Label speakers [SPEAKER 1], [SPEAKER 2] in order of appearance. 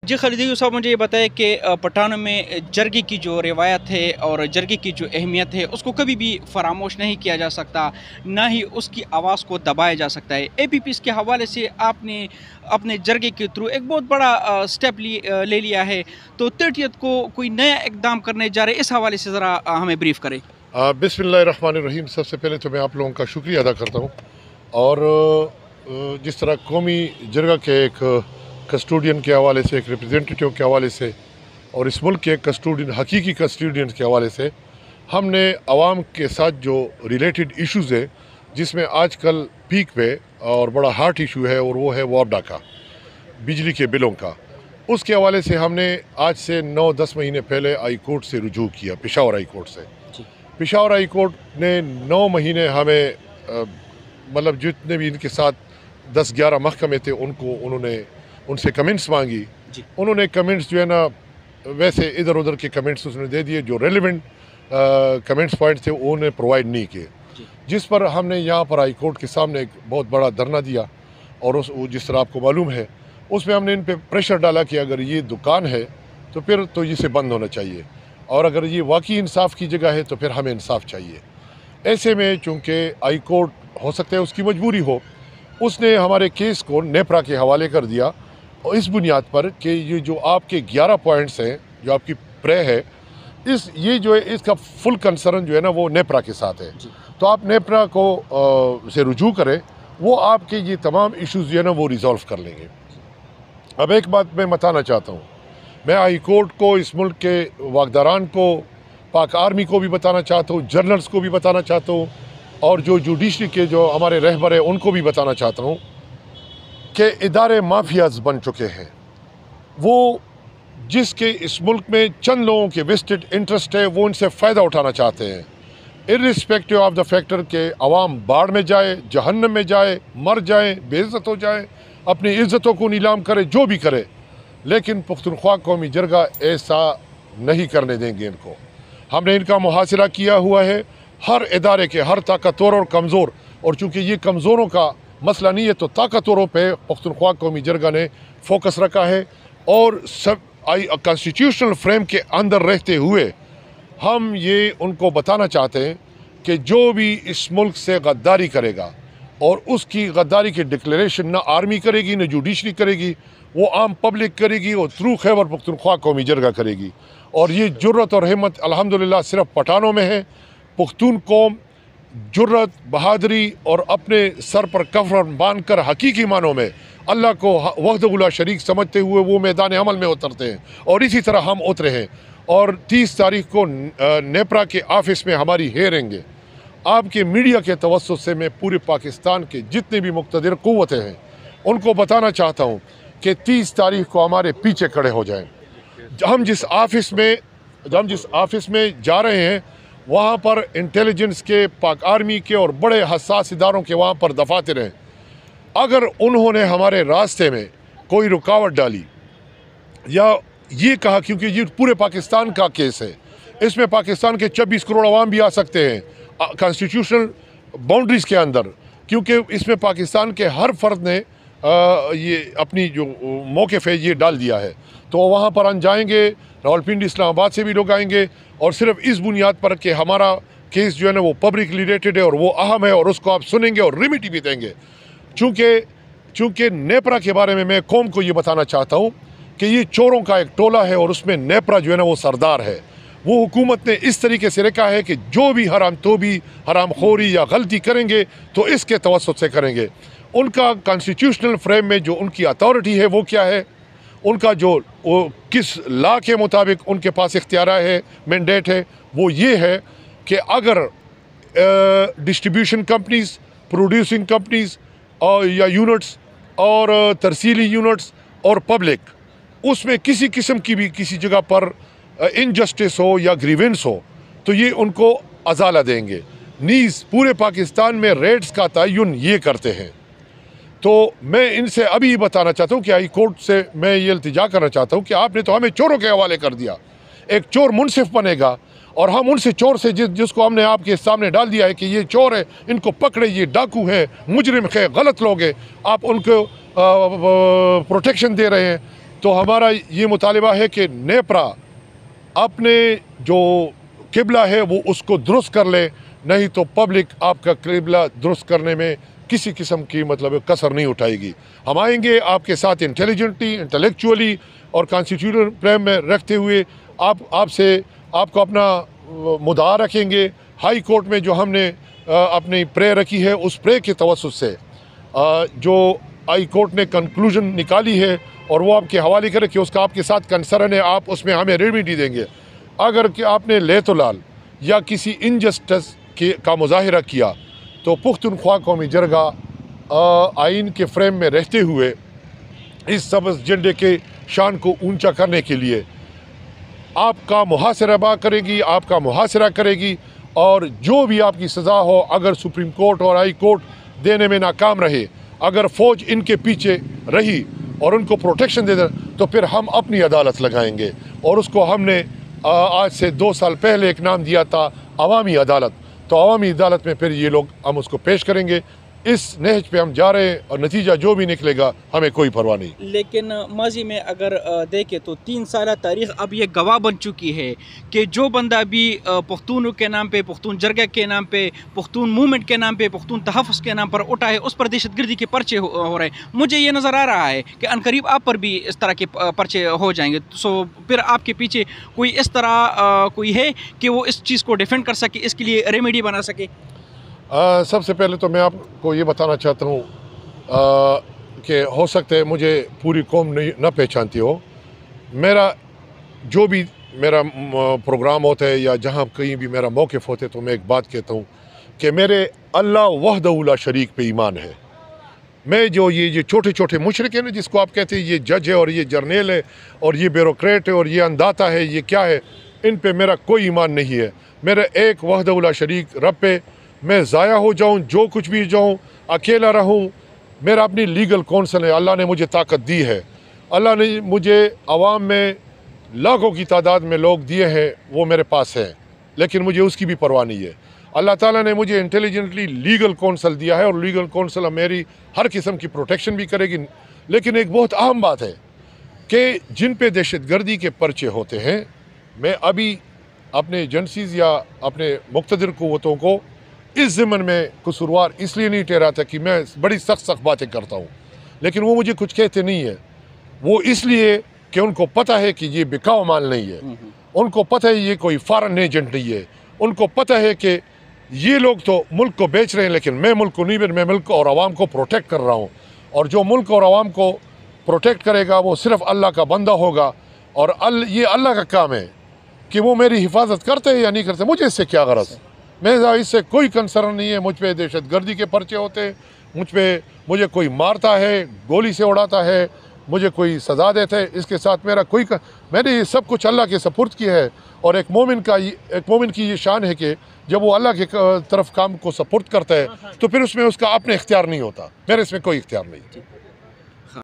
[SPEAKER 1] जी खलीदी साहब, मुझे ये बताएं कि पठानों में जरगे की जो रिवायत है और जरगे की जो अहमियत है उसको कभी भी फरामोश नहीं किया जा सकता, ना ही उसकी आवाज़ को दबाया जा सकता है। एपीपीएस के हवाले से आपने अपने जरगे के थ्रू एक बहुत बड़ा स्टेप ले लिया है, तो 30th को कोई नया इकदाम करने जा रहे हैं, इस हवाले से ज़रा हमें ब्रीफ करें।
[SPEAKER 2] बिस्मिल्लाहिर्रहमानिर्रहीम। सबसे पहले तो मैं आप लोगों का शुक्रिया अदा करता हूँ। और जिस तरह कौमी जरगा के एक कस्टोडियन के हवाले से, एक रिप्रेजेंटेटिव के हवाले से और इस मुल्क के कस्टोडियन, हकीकी कस्टोडियन के हवाले से हमने आवाम के साथ जो रिलेटेड इश्यूज़ है, जिसमें आजकल पीक पे और बड़ा हार्ट इशू है, और वो है वापडा का, बिजली के बिलों का, उसके हवाले से हमने आज से 9-10 महीने पहले हाई कोर्ट से रुजू किया, पेशावर हाई कोर्ट से। पेशावर हाई कोर्ट ने 9 महीने हमें मतलब जितने भी इनके साथ 10-11 महकमे थे उन्होंने उनसे कमेंट्स मांगी। उन्होंने कमेंट्स जो है ना, वैसे इधर उधर के कमेंट्स उसने दे दिए, जो रेलिवेंट कमेंट्स पॉइंट थे वो उन्हें प्रोवाइड नहीं किए, जिस पर हमने यहाँ पर हाई कोर्ट के सामने एक बहुत बड़ा धरना दिया। और जिस तरह आपको मालूम है, उसमें हमने इन पर प्रेशर डाला कि अगर ये दुकान है तो फिर तो इसे बंद होना चाहिए, और अगर ये वाकई इंसाफ की जगह है तो फिर हमें इंसाफ चाहिए। ऐसे में चूँकि हाई कोर्ट हो सकता है उसकी मजबूरी हो, उसने हमारे केस को नेपरा के हवाले कर दिया, और इस बुनियाद पर कि ये जो आपके 11 पॉइंट्स हैं, जो आपकी प्रे है, ये जो है इसका फुल कंसर्न जो है ना वो नेपरा के साथ है। तो आप नेपरा को से रुजू करें, वो आपके ये तमाम इश्यूज़ जो है ना वो रिज़ॉल्व कर लेंगे। अब एक बात मैं बताना चाहता हूँ, मैं हाई कोर्ट को, इस मुल्क के वाकदारान को, पाक आर्मी को भी बताना चाहता हूँ, जर्नल्स को भी बताना चाहता हूँ, और जो जुडिशरी के जो हमारे रहबर हैं उनको भी बताना चाहता हूँ कि इदारे माफियाज बन चुके हैं। वो जिसके इस मुल्क में चंद लोगों के वेस्टेड इंटरेस्ट है, वो उनसे फ़ायदा उठाना चाहते हैं, इर्रिस्पेक्टिव ऑफ द फैक्टर के अवाम बाढ़ में जाए, जहन्नम में जाए, मर जाए, बेइज्जत हो जाए, अपनी इज़्ज़तों को नीलाम करे, जो भी करे, लेकिन पुख्तनख्वा कौमी जरगा ऐसा नहीं करने देंगे इनको। हमने इनका मुहासिरा किया हुआ है, हर इदारे के, हर ताकतवर और कमज़ोर, और चूँकि ये कमज़ोरों का मसला नहीं है तो ताकतवरों पे पुख्तनख्वा कौमी जरगा ने फोकस रखा है। और सब कॉन्स्टिट्यूशनल फ्रेम के अंदर रहते हुए हम ये उनको बताना चाहते हैं कि जो भी इस मुल्क से गद्दारी करेगा, और उसकी गद्दारी की डिक्लेरेशन ना आर्मी करेगी, ना जुडिशरी करेगी, वो आम पब्लिक करेगी, और थ्रू खैबर पुख्तनख्वा कौमी जरगा करेगी। और ये जुर्रत और हिम्मत अल्हम्दुलिल्लाह सिर्फ पठानों में है। पुख्तून कौम जुर्रत, बहादुरी और अपने सर पर कफन बांध कर हकीकी मानों में अल्लाह को वहदहुल्ला शरीक समझते हुए वो मैदान अमल में उतरते हैं, और इसी तरह हम उतरे हैं। और 30 तारीख को नेपरा के ऑफिस में हमारी हेयरिंग है। आपके मीडिया के तवस्सुत से मैं पूरे पाकिस्तान के जितने भी मुक़्तदिर क़ुव्वतें हैं उनको बताना चाहता हूँ कि 30 तारीख को हमारे पीछे खड़े हो जाएं। हम जिस ऑफिस में जा रहे हैं, वहाँ पर इंटेलिजेंस के, पाक आर्मी के और बड़े हसास इदारों के वहाँ पर दफातर हैं। अगर उन्होंने हमारे रास्ते में कोई रुकावट डाली या ये कहा, क्योंकि ये पूरे पाकिस्तान का केस है, इसमें पाकिस्तान के 26 करोड़ अवाम भी आ सकते हैं कॉन्स्टिट्यूशनल बाउंड्रीज़ के अंदर, क्योंकि इसमें पाकिस्तान के हर फर्द ने ये अपनी जो मौक़िफ़ है ये डाल दिया है। तो वहाँ पर हम जाएंगे, रावलपिंडी इस्लामाबाद से भी लोग आएंगे, और सिर्फ इस बुनियाद पर कि हमारा केस जो है ना वो पब्लिक रिलेटेड है और वो अहम है, और उसको आप सुनेंगे और रिमिटी भी देंगे। चूँकि नेपरा के बारे में मैं कौम को ये बताना चाहता हूँ कि ये चोरों का एक टोला है, और उसमें नेपरा जो है ना वो सरदार है। वो हुकूमत ने इस तरीके से रखा है कि जो भी हरामखोरी या गलती करेंगे तो इसके तवस्सुत से करेंगे। उनका कॉन्स्टिट्यूशनल फ्रेम में जो उनकी अथॉरिटी है वो क्या है, उनका जो किस लॉ के मुताबिक उनके पास इख्तियार है, मैंडेट है, वो ये है कि अगर डिस्ट्रीब्यूशन कंपनीज़, प्रोड्यूसिंग कंपनीज़ और या यूनिट्स और तरसीली यूनिट्स और पब्लिक, उसमें किसी किस्म की भी किसी जगह पर इनजस्टिस हो या ग्रीवेंस हो तो ये उनको अजाला देंगे। नीज़ पूरे पाकिस्तान में रेट्स का तयन ये करते हैं। तो मैं इनसे अभी बताना चाहता हूँ कि हाई कोर्ट से मैं ये इल्तिजा करना चाहता हूँ कि आपने तो हमें चोरों के हवाले कर दिया। एक चोर मुनसिफ बनेगा, और हम उनसे चोर से जिसको हमने आपके सामने डाल दिया है कि ये चोर है, इनको पकड़े, ये डाकू है, मुजरिम है, गलत लोग हैं, आप उनको प्रोटेक्शन दे रहे हैं। तो हमारा ये मुतालिबा है कि नेपरा अपने जो किबला है वो उसको दुरुस्त कर ले, नहीं तो पब्लिक आपका किबला दुरुस्त करने में किसी किस्म की मतलब कसर नहीं उठाएगी। हम आएंगे आपके साथ इंटेलिजेंटली, इंटेलेक्चुअली और कॉन्स्टिट्यूशनल प्रेम में रखते हुए आपको अपना मुद्दा रखेंगे। हाई कोर्ट में जो हमने अपनी प्रे रखी है उस प्रे के तवस्सुत से जो हाई कोर्ट ने कंक्लूजन निकाली है और वो आपके हवाले करें कि उसका आपके साथ कंसर्न है, आप उसमें हमें रेमेडी देंगे। अगर कि आपने लेतुलाल या किसी इनजस्टिस का मुजाहिरा किया तो पुख्तनख्वा कौमी जरगा आइन के फ्रेम में रहते हुए इस सब्ज़ झंडे के शान को ऊंचा करने के लिए आपका मुहासरा करेगी, आपका मुहासरा करेगी, और जो भी आपकी सज़ा हो, अगर सुप्रीम कोर्ट और हाई कोर्ट देने में नाकाम रहे, अगर फ़ौज इनके पीछे रही और उनको प्रोटेक्शन दे दे, तो फिर हम अपनी अदालत लगाएंगे। और उसको हमने आज से 2 साल पहले एक नाम दिया था अवामी अदालत। तो अवामी अदालत में फिर ये लोग हम उसको पेश करेंगे। इस नहज पे हम जा रहे हैं और नतीजा जो भी निकलेगा हमें कोई परवाह नहीं।
[SPEAKER 1] लेकिन माजी में अगर देखें तो 3 साल तारीख़ अब ये गवाह बन चुकी है कि जो बंदा भी पख्तून के नाम पे, पख्तून जरगा के नाम पे, पख्तून मूवमेंट के नाम पे, पख्तून तहफ़्फ़ुज़ के नाम पर उठा है, उस पर दहशतगर्दी के पर्चे हो रहे हैं। मुझे ये नज़र आ रहा है कि अनकरीब आप पर भी इस तरह के पर्चे हो जाएंगे। सो फिर आपके पीछे कोई इस तरह कोई है कि वो इस चीज़ को डिफेंड कर सके, इसके लिए रेमेडी बना सके?
[SPEAKER 2] सबसे पहले तो मैं आपको ये बताना चाहता हूँ कि हो सकता है मुझे पूरी कौम न पहचानती हो। मेरा जो भी मेरा प्रोग्राम होता है या जहाँ कहीं भी मेरा मौक़िफ़ होते तो मैं एक बात कहता हूँ कि मेरे अल्लाह वहदहू ला शरीक पे ईमान है। मैं जो ये छोटे छोटे मुशरिक हैं ना, जिसको आप कहते हैं ये जज है और ये जर्नल है और ये ब्यूरोक्रेट है और ये अंदाता है, ये क्या है, इन पे मेरा कोई ईमान नहीं है। मेरा एक वहदहू ला शरीक रब पे मैं ज़ाया हो जाऊं, जो कुछ भी जाऊं, अकेला रहूं, मेरा अपनी लीगल कौंसल है। अल्लाह ने मुझे ताकत दी है। अल्लाह ने मुझे आवाम में लाखों की तादाद में लोग दिए हैं, वो मेरे पास है, लेकिन मुझे उसकी भी परवाह नहीं है। अल्लाह ताला ने मुझे इंटेलिजेंटली लीगल कौंसल दिया है और लीगल कौंसल मेरी हर किस्म की प्रोटेक्शन भी करेगी। लेकिन एक बहुत अहम बात है कि जिन पे दहशतगर्दी के पर्चे होते हैं, मैं अभी अपने एजेंसीज़ या अपने मुक़्तदिर क़ुव्वतों को इस ज़िम्मन में कसूरवार इसलिए नहीं ठहराता कि मैं बड़ी सख्त बातें करता हूँ, लेकिन वो मुझे कुछ कहते नहीं है। वो इसलिए कि उनको पता है कि ये बिकाऊ माल नहीं है, उनको पता है ये कोई फॉरेन एजेंट नहीं है, उनको पता है कि ये लोग तो मुल्क को बेच रहे हैं, लेकिन मैं मुल्क को नहीं बेच, मैं मुल्क और आवाम को प्रोटेक्ट कर रहा हूँ। और जो मुल्क और आवाम को प्रोटेक्ट करेगा वो सिर्फ़ अल्लाह का बंदा होगा। और ये अल्लाह का काम है कि वो मेरी हिफाजत करते हैं या नहीं करते, मुझे इससे क्या गरज। मैं इससे कोई कंसर्न नहीं है। मुझ पे दहशतगर्दी के पर्चे होते हैं, मुझे कोई मारता है, गोली से उड़ाता है, मुझे कोई सज़ा देता है, इसके साथ मैंने ये सब कुछ अल्लाह के सपुर्द किया है। और एक मोमिन की ये शान है कि जब वो अल्लाह की तरफ काम को सपुर्द करता है तो फिर उसमें उसका अपने इख्तियार नहीं होता। मेरे इसमें कोई इख्तियार नहीं।